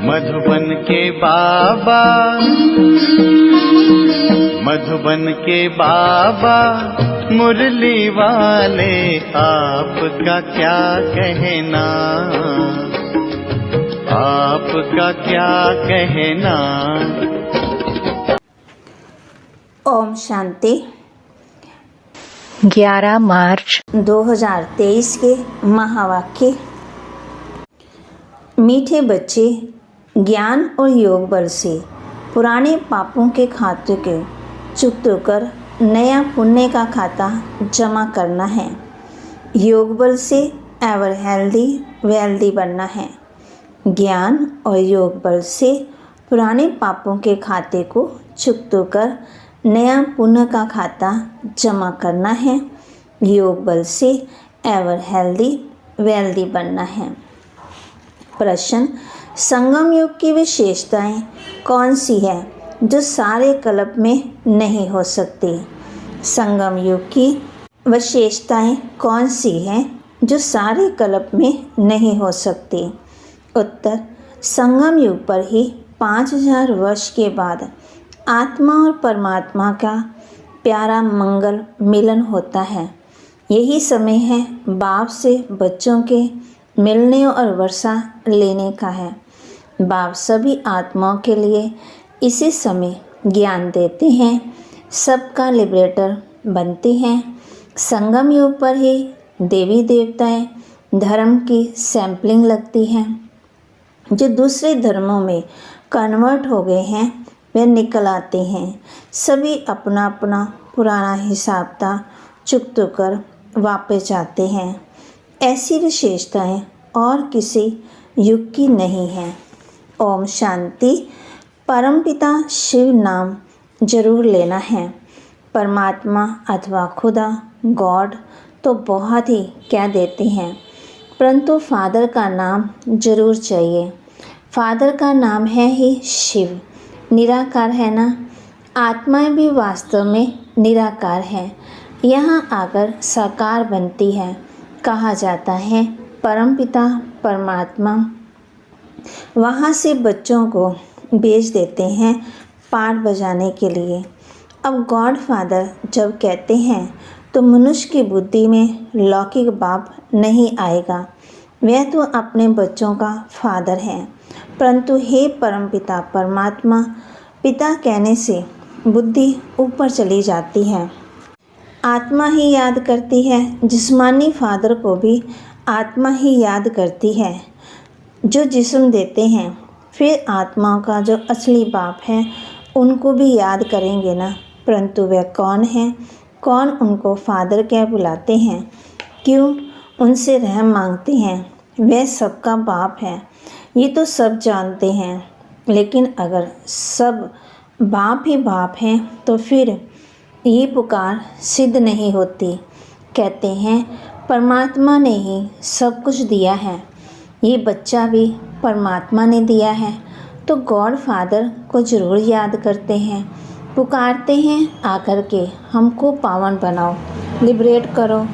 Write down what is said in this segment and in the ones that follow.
मधुबन के बाबा, मधुबन के बाबा मुरली वाले, आपका क्या कहना, आपका क्या कहना। ओम शांति। 11 मार्च 2023 के महावाक्य। मीठे बच्चे, ज्ञान और योग बल से पुराने पापों के खाते को चुकता कर नया पुण्य का खाता जमा करना है। योग बल से एवर हेल्दी वेल्दी बनना है। ज्ञान और योग बल से पुराने पापों के खाते को चुकता कर नया पुण्य का खाता जमा करना है। योग बल से एवर हेल्दी वेल्दी बनना है। प्रश्न: संगम युग की विशेषताएं कौन सी है जो सारे कल्प में नहीं हो सकती? संगम युग की विशेषताएं कौन सी हैं जो सारे कल्प में नहीं हो सकती? उत्तर: संगम युग पर ही 5000 वर्ष के बाद आत्मा और परमात्मा का प्यारा मंगल मिलन होता है। यही समय है बाप से बच्चों के मिलने और वर्षा लेने का है। बाप सभी आत्माओं के लिए इसी समय ज्ञान देते हैं, सबका लिबरेटर बनते हैं। संगम युग पर ही देवी देवताएं धर्म की सैंपलिंग लगती है। जो दूसरे धर्मों में कन्वर्ट हो गए हैं वे निकल आते हैं। सभी अपना अपना पुराना हिसाब चुकता कर वापस जाते हैं। ऐसी विशेषताएं और किसी युग की नहीं हैं। ओम शांति। परमपिता शिव नाम जरूर लेना है। परमात्मा अथवा खुदा गॉड तो बहुत ही कह देते हैं, परंतु फादर का नाम जरूर चाहिए। फादर का नाम है ही शिव, निराकार है ना। आत्माएं भी वास्तव में निराकार है, यहाँ आकर साकार बनती है। कहा जाता है परमपिता परमात्मा वहाँ से बच्चों को भेज देते हैं पाठ बजाने के लिए। अब गॉड फादर जब कहते हैं तो मनुष्य की बुद्धि में लौकिक बाप नहीं आएगा। वह तो अपने बच्चों का फादर है, परंतु हे परमपिता परमात्मा पिता कहने से बुद्धि ऊपर चली जाती है। आत्मा ही याद करती है। जिस्मानी फादर को भी आत्मा ही याद करती है जो जिस्म देते हैं। फिर आत्माओं का जो असली बाप है उनको भी याद करेंगे ना, परंतु वह कौन है? कौन उनको फादर कह बुलाते हैं? क्यों उनसे रहम मांगते हैं? वह सबका बाप है, ये तो सब जानते हैं। लेकिन अगर सब बाप ही बाप हैं तो फिर ये पुकार सिद्ध नहीं होती। कहते हैं परमात्मा ने ही सब कुछ दिया है, ये बच्चा भी परमात्मा ने दिया है, तो गॉड फादर को ज़रूर याद करते हैं, पुकारते हैं आकर के हमको पावन बनाओ, लिबरेट करो।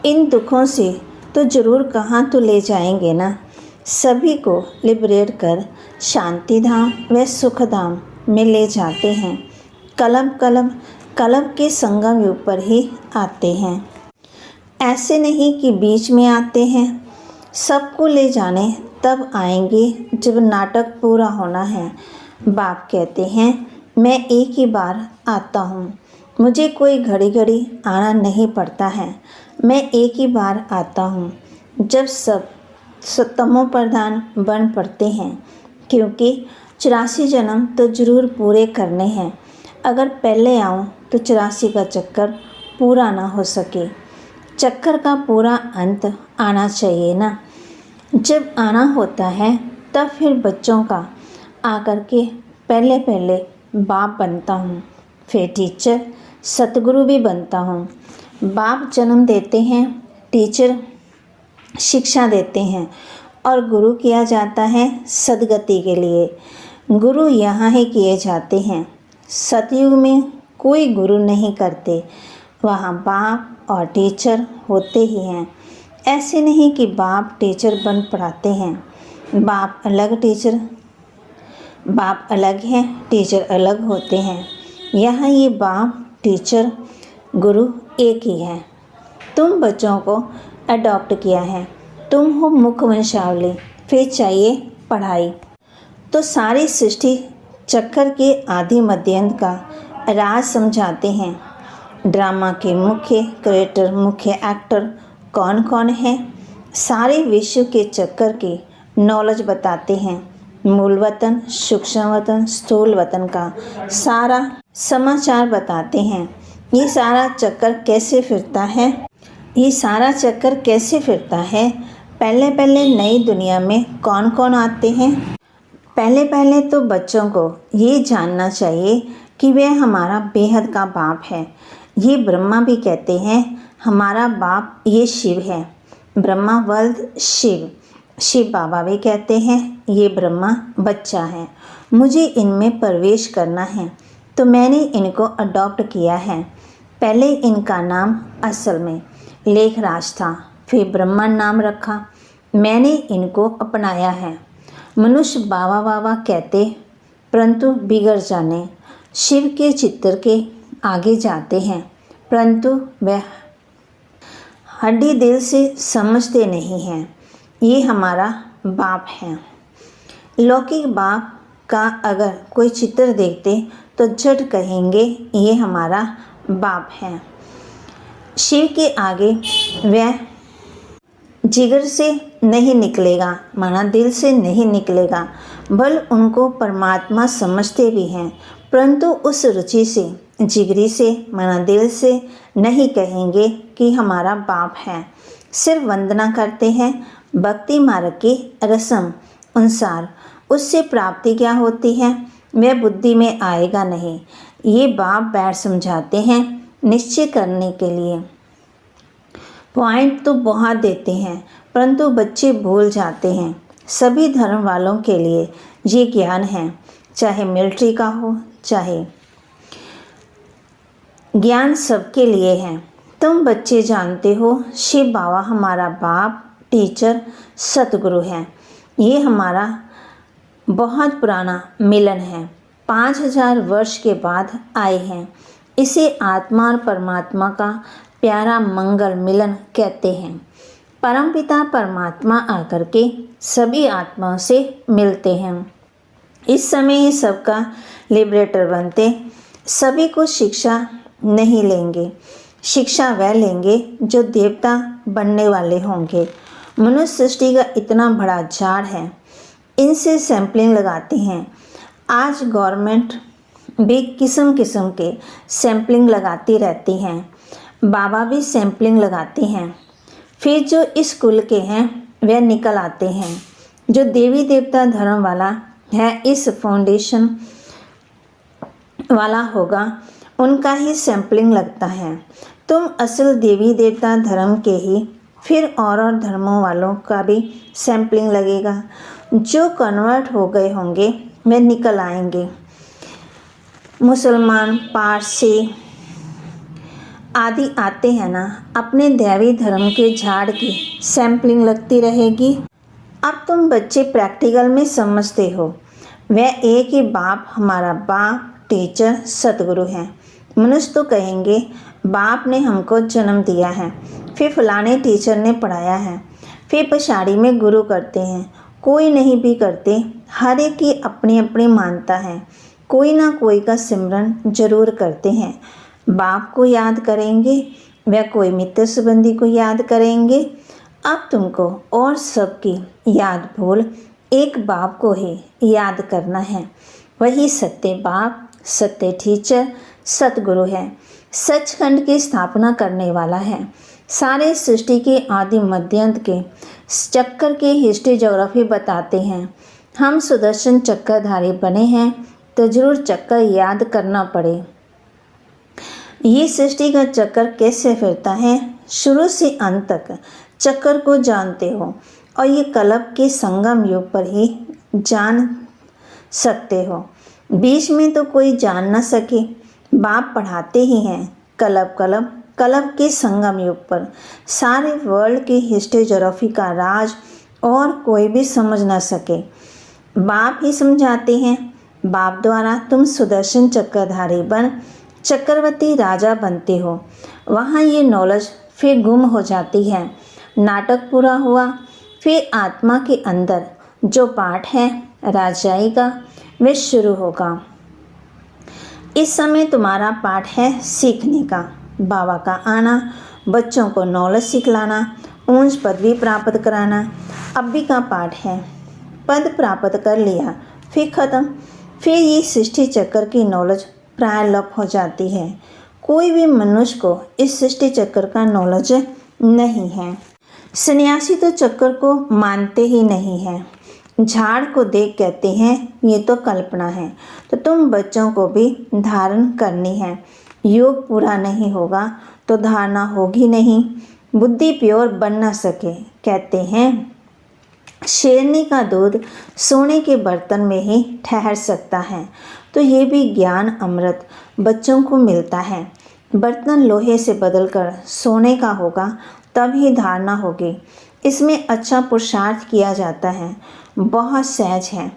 इन दुखों से तो ज़रूर कहाँ तो ले जाएंगे ना। सभी को लिबरेट कर शांति धाम व सुख धाम में ले जाते हैं। कलब के संगम युग पर ही आते हैं। ऐसे नहीं कि बीच में आते हैं। सबको ले जाने तब आएंगे जब नाटक पूरा होना है। बाप कहते हैं मैं एक ही बार आता हूँ, मुझे कोई घड़ी घड़ी आना नहीं पड़ता है। मैं एक ही बार आता हूँ जब सब तमो प्रधान बन पड़ते हैं, क्योंकि 84 जन्म तो ज़रूर पूरे करने हैं। अगर पहले आऊँ तो 84 का चक्कर पूरा ना हो सके। चक्कर का पूरा अंत आना चाहिए ना। जब आना होता है तब फिर बच्चों का आकर के पहले बाप बनता हूँ, फिर टीचर सतगुरु भी बनता हूँ। बाप जन्म देते हैं, टीचर शिक्षा देते हैं और गुरु किया जाता है सदगति के लिए। गुरु यहाँ ही किए जाते हैं। सतयुग में कोई गुरु नहीं करते, वहाँ बाप और टीचर होते ही हैं। ऐसे नहीं कि बाप टीचर बन पढ़ाते हैं। बाप अलग टीचर बाप अलग हैं, टीचर अलग होते हैं। यहाँ ये बाप, टीचर, गुरु एक ही है। तुम बच्चों को अडॉप्ट किया है, तुम हो मुख्य वंशावली, फिर चाहिए पढ़ाई। तो सारी सृष्टि चक्कर के आदि मध्यांत का राज समझाते हैं। ड्रामा के मुख्य क्रिएटर, मुख्य एक्टर कौन कौन है, सारे विश्व के चक्कर की नॉलेज बताते हैं। मूल वतन, सूक्ष्म वतन, स्थूल वतन का सारा समाचार बताते हैं। ये सारा चक्कर कैसे फिरता है, ये सारा चक्कर कैसे फिरता है। पहले पहले नई दुनिया में कौन कौन आते हैं। पहले पहले तो बच्चों को ये जानना चाहिए कि वह हमारा बेहद का बाप है। ये ब्रह्मा भी कहते हैं हमारा बाप ये शिव है। ब्रह्मा वल्द शिव, शिव बाबा भी कहते हैं ये ब्रह्मा बच्चा है, मुझे इनमें प्रवेश करना है, तो मैंने इनको अडॉप्ट किया है। पहले इनका नाम असल में लेखराज था, फिर ब्रह्मा नाम रखा, मैंने इनको अपनाया है। मनुष्य बाबा बाबा कहते परंतु बिगड़ जाने, शिव के चित्र के आगे जाते हैं, परंतु वह हड्डी दिल से समझते नहीं हैं। ये हमारा बाप है। लौकिक बाप का अगर कोई चित्र देखते तो झट कहेंगे ये हमारा बाप है। शिव के आगे वह जिगर से नहीं निकलेगा, माना दिल से नहीं निकलेगा, बल उनको परमात्मा समझते भी हैं, परंतु उस रुचि से, जिगरी से, माना दिल से नहीं कहेंगे कि हमारा बाप है। सिर्फ वंदना करते हैं भक्ति मार्ग की रस्म अनुसार। उससे प्राप्ति क्या होती है वह बुद्धि में आएगा नहीं। ये बाप बैठ समझाते हैं निश्चय करने के लिए। पॉइंट तो बहुत देते हैं, परंतु बच्चे भूल जाते हैं। सभी धर्म वालों के लिए ये ज्ञान है, चाहे मिलिट्री का हो, चाहे ज्ञान सबके लिए है। तुम बच्चे जानते हो शिव बाबा हमारा बाप, टीचर, सतगुरु है। ये हमारा बहुत पुराना मिलन है, 5000 वर्ष के बाद आए हैं। इसे आत्मा और परमात्मा का प्यारा मंगल मिलन कहते हैं। परमपिता परमात्मा आकर के सभी आत्माओं से मिलते हैं। इस समय ही सबका लिबरेटर बनते, सभी को शिक्षा नहीं लेंगे। शिक्षा वह लेंगे जो देवता बनने वाले होंगे। मनुष्य सृष्टि का इतना बड़ा झाड़ है, इनसे सैंपलिंग लगाते हैं। आज गवर्नमेंट भी किस्म किस्म के सैंपलिंग लगाती रहती हैं, बाबा भी सैंपलिंग लगाते हैं। फिर जो इस कुल के हैं वह निकल आते हैं। जो देवी देवता धर्म वाला है, इस फाउंडेशन वाला होगा, उनका ही सैंपलिंग लगता है। तुम असल देवी देवता धर्म के ही, फिर और धर्मों वालों का भी सैंपलिंग लगेगा। जो कन्वर्ट हो गए होंगे वे निकल आएंगे। मुसलमान, पारसी आदि आते हैं ना, अपने दैवी धर्म के झाड़ की सैंपलिंग लगती रहेगी। अब तुम बच्चे प्रैक्टिकल में समझते हो, वह एक ही बाप हमारा बाप, टीचर, सतगुरु हैं। मनुष्य तो कहेंगे बाप ने हमको जन्म दिया है, फिर फलाने टीचर ने पढ़ाया है, फिर पछाड़ी में गुरु करते हैं। कोई नहीं भी करते, हर एक की अपनी अपनी मानता है। कोई ना कोई का सिमरन जरूर करते हैं। बाप को याद करेंगे, वह कोई मित्र संबंधी को याद करेंगे। अब तुमको और सबकी याद भूल एक बाप को ही याद करना है। वही सत्य बाप, सत्य टीचर, सतगुरु है। सचखंड की स्थापना करने वाला है। सारे सृष्टि के आदि मध्यांत के चक्कर की हिस्ट्री ज्योग्राफी बताते हैं। हम सुदर्शन चक्करधारी बने हैं तो जरूर चक्कर याद करना पड़े। ये सृष्टि का चक्कर कैसे फिरता है, शुरू से अंत तक चक्कर को जानते हो, और ये कल्प के संगम युग पर ही जान सकते हो। बीच में तो कोई जान न सके। बाप पढ़ाते ही हैं कल्प के संगम युग पर। सारे वर्ल्ड की हिस्ट्री ज्योग्राफी का राज और कोई भी समझ ना सके। बाप ही समझाते हैं। बाप द्वारा तुम सुदर्शन चक्रधारी बन चक्रवर्ती राजा बनते हो। वहाँ ये नॉलेज फिर गुम हो जाती है। नाटक पूरा हुआ, फिर आत्मा के अंदर जो पाठ है राजाई का वह शुरू होगा। इस समय तुम्हारा पाठ है सीखने का, बाबा का आना, बच्चों को नॉलेज सिखलाना, ऊंच पदवी प्राप्त कराना। अभी का पाठ है, पद प्राप्त कर लिया फिर ख़त्म। फिर ये सृष्टि चक्र की नॉलेज प्राय लप हो जाती है। कोई भी मनुष्य को इस सृष्टि चक्र का नॉलेज नहीं है। सन्यासी तो चक्र को मानते ही नहीं है। झाड़ को देख कहते हैं ये तो कल्पना है। तो तुम बच्चों को भी धारण करनी है। योग पूरा नहीं होगा तो धारणा होगी नहीं। बुद्धि प्योर बन न सके, कहते हैं शेरनी का दूध सोने के बर्तन में ही ठहर सकता है। तो ये भी ज्ञान अमृत बच्चों को मिलता है। बर्तन लोहे से बदलकर सोने का होगा तब ही धारणा होगी। इसमें अच्छा पुरुषार्थ किया जाता है, बहुत सहज है।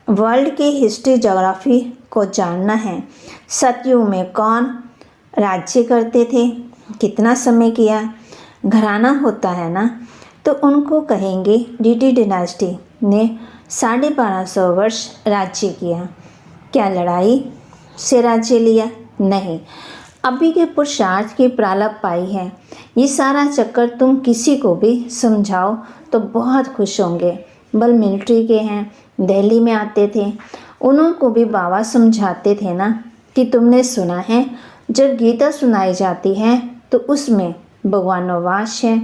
वर्ल्ड की हिस्ट्री ज्योग्राफी को जानना है। सतयुग में कौन राज्य करते थे, कितना समय किया, घराना होता है ना, तो उनको कहेंगे डीडी डिनास्टी ने 1250 वर्ष राज्य किया। क्या लड़ाई से राज्य लिया? नहीं, अभी के पुरुषार्थ की प्रालप पाई है। ये सारा चक्कर तुम किसी को भी समझाओ तो बहुत खुश होंगे। बल मिलिट्री के हैं, दिल्ली में आते थे, उनको भी बाबा समझाते थे ना कि तुमने सुना है जब गीता सुनाई जाती है तो उसमें भगवान वास है।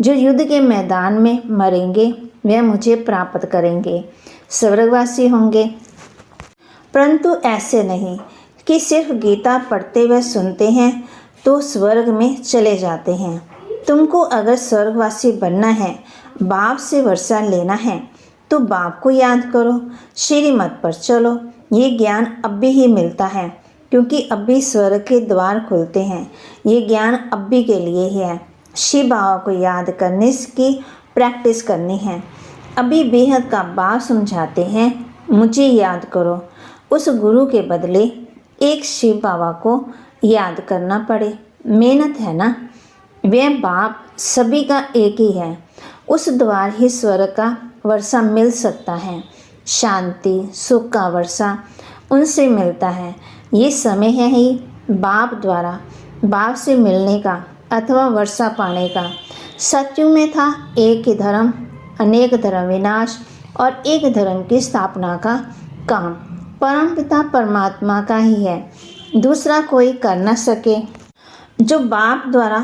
जो युद्ध के मैदान में मरेंगे वह मुझे प्राप्त करेंगे, स्वर्गवासी होंगे। परंतु ऐसे नहीं कि सिर्फ गीता पढ़ते व सुनते हैं तो स्वर्ग में चले जाते हैं। तुमको अगर स्वर्गवासी बनना है, बाप से वर्षा लेना है, तो बाप को याद करो, श्रीमत पर चलो। ये ज्ञान अभी ही मिलता है क्योंकि अभी स्वर्ग के द्वार खुलते हैं। ये ज्ञान अभी के लिए ही है। शिव बाबा को याद करने की प्रैक्टिस करनी है। अभी बेहद का बाप समझाते हैं मुझे याद करो। उस गुरु के बदले एक शिव बाबा को याद करना पड़े, मेहनत है ना। वह बाप सभी का एक ही है। उस द्वार ही स्वर्ग का वर्षा मिल सकता है। शांति सुख का वर्षा उनसे मिलता है। ये समय है ही बाप द्वारा बाप से मिलने का अथवा वर्षा पाने का। सत्युग में था एक ही धर्म, अनेक धर्म विनाश और एक धर्म की स्थापना का काम परमपिता परमात्मा का ही है, दूसरा कोई कर न सके। जो बाप द्वारा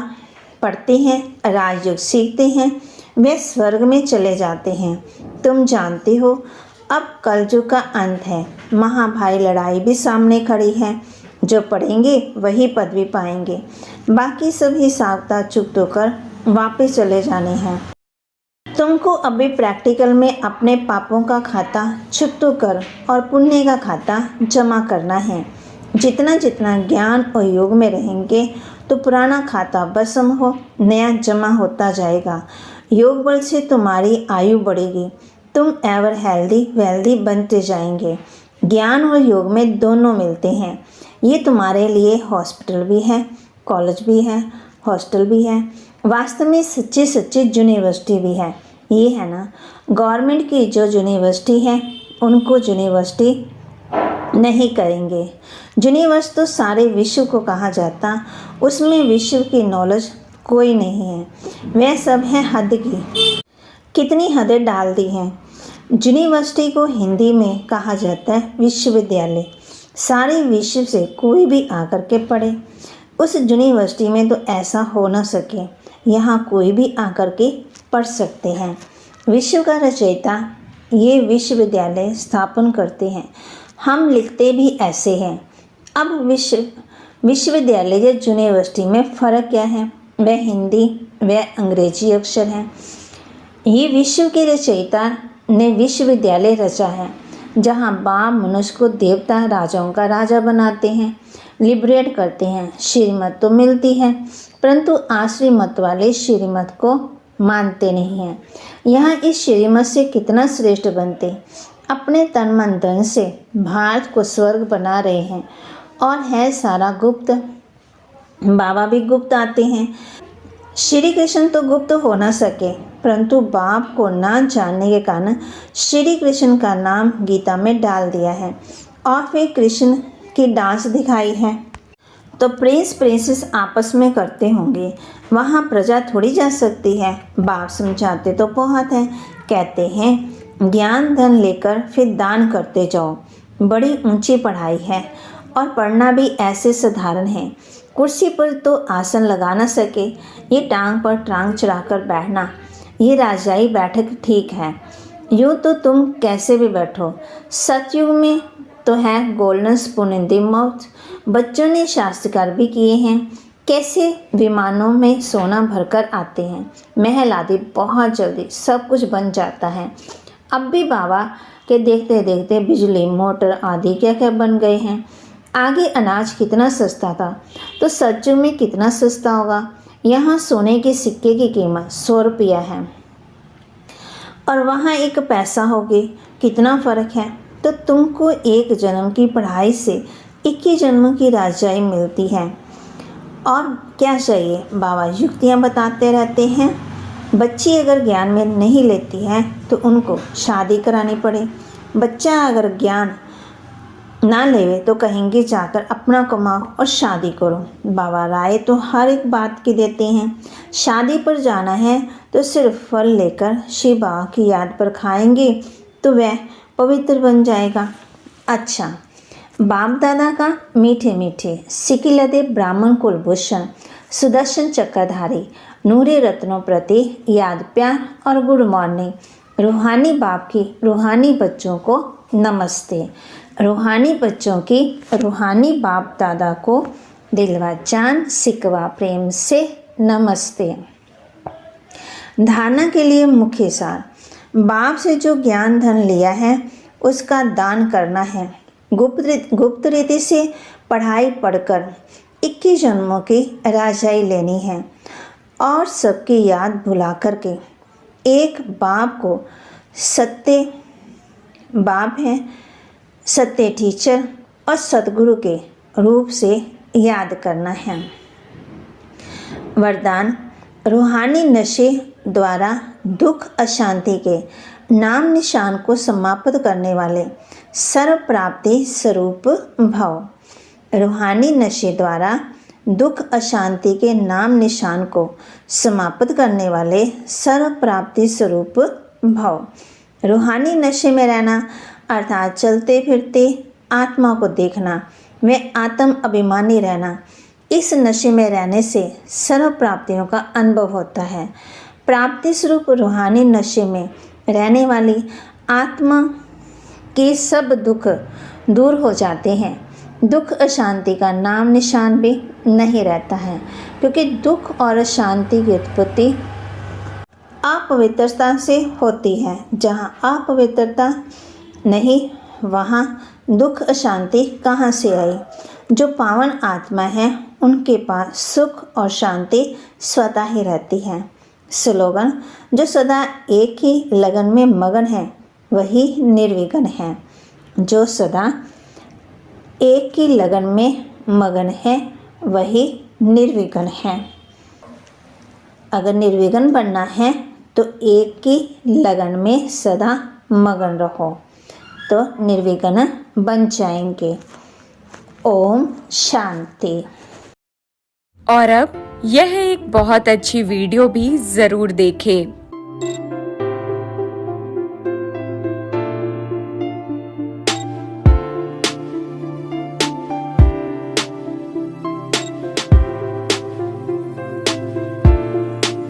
पढ़ते हैं, राजयोग सीखते हैं, वे स्वर्ग में चले जाते हैं। तुम जानते हो अब कलयुग का अंत है। महाभारी लड़ाई भी सामने खड़ी है। जो पढ़ेंगे वही पदवी पाएंगे, बाकी सब हिसाब चुप होकर वापस चले जाने हैं। तुमको अभी प्रैक्टिकल में अपने पापों का खाता छुट्टू कर और पुण्य का खाता जमा करना है। जितना जितना ज्ञान और योग में रहेंगे तो पुराना खाता भस्म हो, नया जमा होता जाएगा। योग बल से तुम्हारी आयु बढ़ेगी, तुम एवर हेल्दी वेल्दी बनते जाएंगे। ज्ञान और योग में दोनों मिलते हैं। ये तुम्हारे लिए हॉस्पिटल भी है, कॉलेज भी है, हॉस्टल भी है, वास्तव में सच्ची सच्ची यूनिवर्सिटी भी है। ये है ना, गवर्नमेंट की जो यूनिवर्सिटी है उनको यूनिवर्सिटी नहीं करेंगे। यूनिवर्स तो सारे विश्व को कहा जाता, उसमें विश्व की नॉलेज कोई नहीं है। वह सब है हद की। कितनी हदें डाल दी हैं। यूनिवर्सिटी को हिंदी में कहा जाता है विश्वविद्यालय। सारे विश्व से कोई भी आकर के पढ़े। उस यूनिवर्सिटी में तो ऐसा हो न सके, यहाँ कोई भी आकर के पढ़ सकते हैं। विश्व का रचयिता ये विश्वविद्यालय स्थापन करते हैं। हम लिखते भी ऐसे हैं। अब विश्वविद्यालय या यूनिवर्सिटी में फ़र्क क्या है? वह हिंदी व अंग्रेजी अक्षर हैं। ये विश्व के रचयिता ने विश्वविद्यालय रचा है, जहाँ बाप मनुष्य को देवता राजाओं का राजा बनाते हैं, लिबरेट करते हैं। श्रीमत तो मिलती है, परंतु आश्री मत वाले श्रीमत को मानते नहीं हैं। यहाँ इस श्रीमत से कितना श्रेष्ठ बनते, अपने तन मन धन से भारत को स्वर्ग बना रहे हैं और है सारा गुप्त। बाबा भी गुप्त आते हैं। श्री कृष्ण तो गुप्त हो ना सके, परंतु बाप को ना जानने के कारण श्री कृष्ण का नाम गीता में डाल दिया है और फिर कृष्ण की डांस दिखाई है। तो प्रिंस प्रिंसेस आपस में करते होंगे, वहाँ प्रजा थोड़ी जा सकती है। बाप समझाते तो बहुत हैं, कहते हैं ज्ञान धन लेकर फिर दान करते जाओ। बड़ी ऊंची पढ़ाई है और पढ़ना भी ऐसे साधारण है। कुर्सी पर तो आसन लगा ना सके, ये टांग पर टांग चढ़ाकर बैठना, ये राजाई बैठक ठीक है। यूँ तो तुम कैसे भी बैठो। सतयुग में तो है golden spoon in the mouth. बच्चों ने शास्त्रकार भी किए हैं, कैसे विमानों में सोना भरकर आते हैं, महल आदि बहुत जल्दी सब कुछ बन जाता है। अब भी बाबा के देखते देखते बिजली मोटर आदि क्या क्या बन गए हैं। आगे अनाज कितना सस्ता था तो सचमुच में कितना सस्ता होगा। यहाँ सोने के सिक्के की कीमत 100 रुपया है और वहाँ 1 पैसा होगी, कितना फ़र्क है। तो तुमको 1 जन्म की पढ़ाई से 21 जन्मों की राजाई मिलती है। और क्या चाहिए, बाबा युक्तियाँ बताते रहते हैं। बच्ची अगर ज्ञान में नहीं लेती है तो उनको शादी करानी पड़े। बच्चा अगर ज्ञान ना लेवे तो कहेंगे जाकर अपना कमाओ और शादी करो। बाबा राय तो हर एक बात की देते हैं। शादी पर जाना है तो सिर्फ फल लेकर शिव बाबा की याद पर खाएंगे तो वह पवित्र बन जाएगा। अच्छा, बाप दादा का मीठे मीठे सिकिलदे ब्राह्मण कुलभूषण सुदर्शन चक्रधारी नूरे रत्नों प्रति याद प्यार और गुड मॉर्निंग। रूहानी बाप की रूहानी बच्चों को नमस्ते। रूहानी बच्चों की रूहानी बाप दादा को दिलवा जान सिकवा प्रेम से नमस्ते। धारणा के लिए मुख्य सार, बाप से जो ज्ञान धन लिया है उसका दान करना है। गुप्त रीति से पढ़ाई पढ़कर 21 जन्मों की राजाई लेनी है और सबकी याद भुला करके एक बाप को सत्य बाप हैं, सत्य टीचर और सतगुरु के रूप से याद करना है। वरदान, रूहानी नशे द्वारा दुख अशांति के नाम निशान को समाप्त करने वाले सर्व प्राप्ति स्वरूप भव। रूहानी नशे द्वारा दुख अशांति के नाम निशान को समाप्त करने वाले सर्व प्राप्ति स्वरूप भव। रूहानी नशे में रहना अर्थात चलते फिरते आत्मा को देखना, व आत्म अभिमानी रहना। इस नशे में रहने से सर्व प्राप्तियों का अनुभव होता है। प्राप्ति स्वरूप रूहानी नशे में रहने वाली आत्मा के सब दुख दूर हो जाते हैं। दुख अशांति का नाम निशान भी नहीं रहता है, क्योंकि दुख और अशांति की उत्पत्ति अपवित्रता से होती है। जहाँ अपवित्रता नहीं वहाँ दुख अशांति कहाँ से आई। जो पावन आत्मा है उनके पास सुख और शांति स्वतः ही रहती है। स्लोगन, जो सदा एक ही लगन में मगन है वही निर्विघ्न है। जो सदा एक ही लगन में मगन है वही निर्विघ्न है। अगर निर्विघ्न बनना है तो एक ही लगन में सदा मगन रहो तो निर्विघ्न बन जाएंगे। ओम शांति। और अब यह एक बहुत अच्छी वीडियो भी ज़रूर देखें।